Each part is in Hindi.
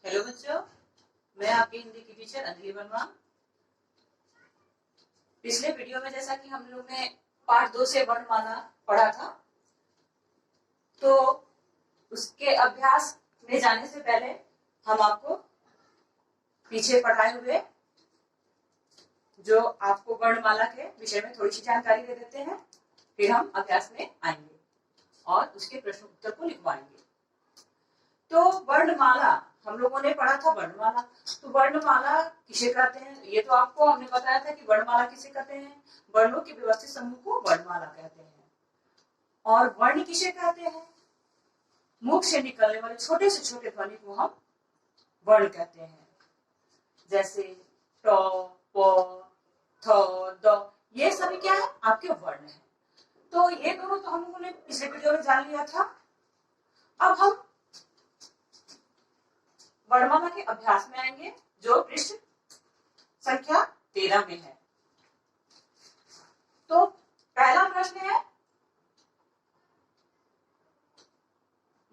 हेलो बच्चों, मैं आपकी हिंदी की टीचर अंजलि वर्मा। पिछले वीडियो में जैसा कि हम लोग ने पार्ट 2 से वर्णमाला पढ़ा था, तो उसके अभ्यास में जाने से पहले हम आपको पीछे पढ़ाए हुए जो आपको वर्णमाला के विषय में थोड़ी सी जानकारी दे देते हैं, फिर हम अभ्यास में आएंगे और उसके प्रश्न उत्तर को लिखवाएंगे। तो वर्णमाला हम लोगों ने पढ़ा था। वर्णमाला, तो वर्णमाला किसे कहते हैं ये तो आपको हमने बताया था कि वर्णमाला किसे कहते हैं। वर्णों के व्यवस्थित समूह को वर्णमाला कहते हैं। और वर्ण किसे कहते हैं? मुख से निकलने वाले छोटे से छोटे ध्वनि को हम वर्ण कहते हैं। जैसे ट, प, थ, द, ये सभी क्या है? आपके वर्ण है। तो ये दोनों तो हम लोगों ने पिछले वीडियो में जान लिया था। अब हम वर्णमाला के अभ्यास में आएंगे, जो पृष्ठ संख्या 13 में है। तो पहला प्रश्न है,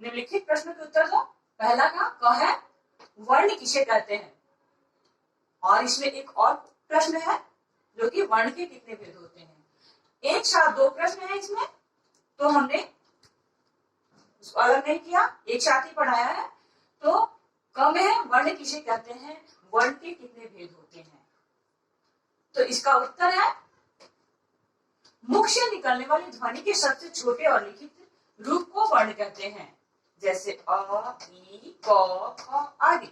निम्नलिखित प्रश्न के उत्तर दो। पहला का क है, वर्ण किसे कहते हैं? और इसमें एक और प्रश्न है जो कि वर्ण के कितने भेद होते हैं। एक साथ दो प्रश्न है इसमें, तो हमने उसको अलग नहीं किया, एक साथ ही पढ़ाया है। तो कम है, वर्ण किसे कहते हैं, वर्ण के कितने भेद होते हैं। तो इसका उत्तर है, मुख से निकलने वाली ध्वनि के सबसे छोटे और लिखित रूप को वर्ण कहते हैं, जैसे अ, ई, क, ख आदि।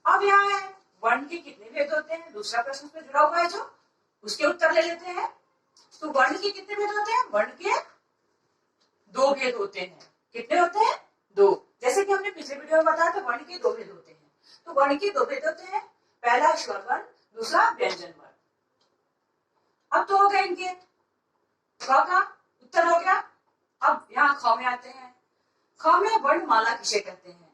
अब यहाँ है, वर्ण के कितने भेद होते हैं। दूसरा प्रश्न पे जुड़ा हुआ है जो, उसके उत्तर ले लेते हैं। तो वर्ण के कितने भेद होते हैं? वर्ण के दो भेद होते हैं। कितने होते हैं? दो। जैसे कि हमने पिछले वीडियो में बताया था, वर्ण के दो भेद होते हैं। तो वर्ण के दो भेद होते हैं, पहला स्वर वर्ण, दूसरा व्यंजन वर्ण। अब तो हो गए इनके, क का उत्तर हो गया। अब यहाँ ख में आते हैं। ख में वर्णमाला किसे कहते हैं?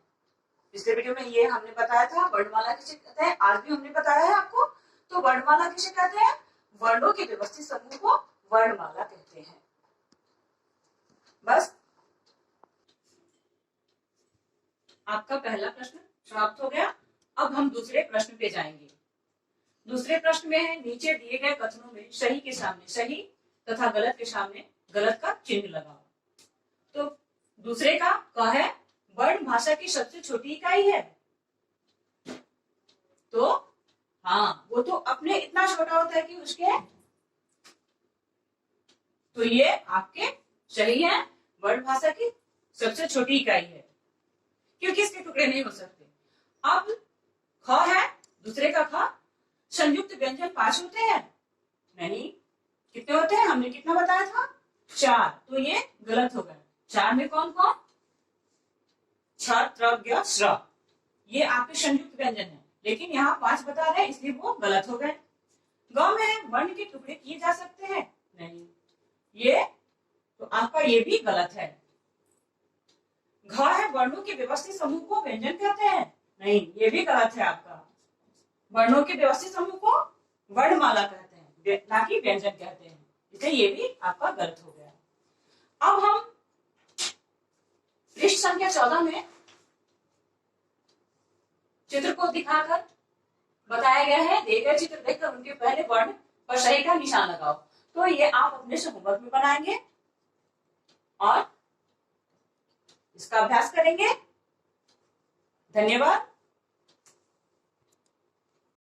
पिछले वीडियो में ये हमने बताया था, वर्णमाला किसे कहते हैं। आज भी हमने बताया है आपको। तो वर्णमाला किसे कहते हैं? वर्णों के व्यवस्थित समूह को वर्णमाला कहते हैं। बस, आपका पहला प्रश्न समाप्त हो गया। अब हम दूसरे प्रश्न पे जाएंगे। दूसरे प्रश्न में है, नीचे दिए गए कथनों में सही के सामने सही तथा गलत के सामने गलत का चिन्ह लगाओ। तो दूसरे का क है, वर्ण भाषा की सबसे छोटी इकाई है। तो हाँ, वो तो अपने इतना छोटा होता है कि उसके, तो ये आपके सही है, वर्ण भाषा की सबसे छोटी इकाई है, क्योंकि इसके टुकड़े नहीं हो सकते। अब ख है, दूसरे का ख, संयुक्त व्यंजन 5 होते हैं? नहीं। कितने होते हैं? हमने कितना बताया था? 4। तो ये गलत हो गया। 4 में कौन कौन? छ, त्र, ज्ञ, श्र, ये आपके संयुक्त व्यंजन है, लेकिन यहाँ 5 बता रहे हैं, इसलिए वो गलत हो गए। ग में वर्ण के टुकड़े किए जा सकते हैं? नहीं, ये तो आपका ये भी गलत है। घ है, वर्णों के व्यवस्थित समूह को व्यंजन कहते हैं? नहीं, ये भी गलत है आपका। वर्णों के व्यवस्थित समूह को वर्णमाला कहते हैं, ना कि व्यंजन कहते हैं, इसलिए ये भी आपका गलत हो गया। अब हम पृष्ठ संख्या 14 में चित्र को दिखाकर बताया गया है, दिए गए चित्र देखकर उनके पहले वर्ण पर सही का निशान लगाओ। तो ये आप अपने से होमवर्क में बनाएंगे और इसका अभ्यास करेंगे। धन्यवाद।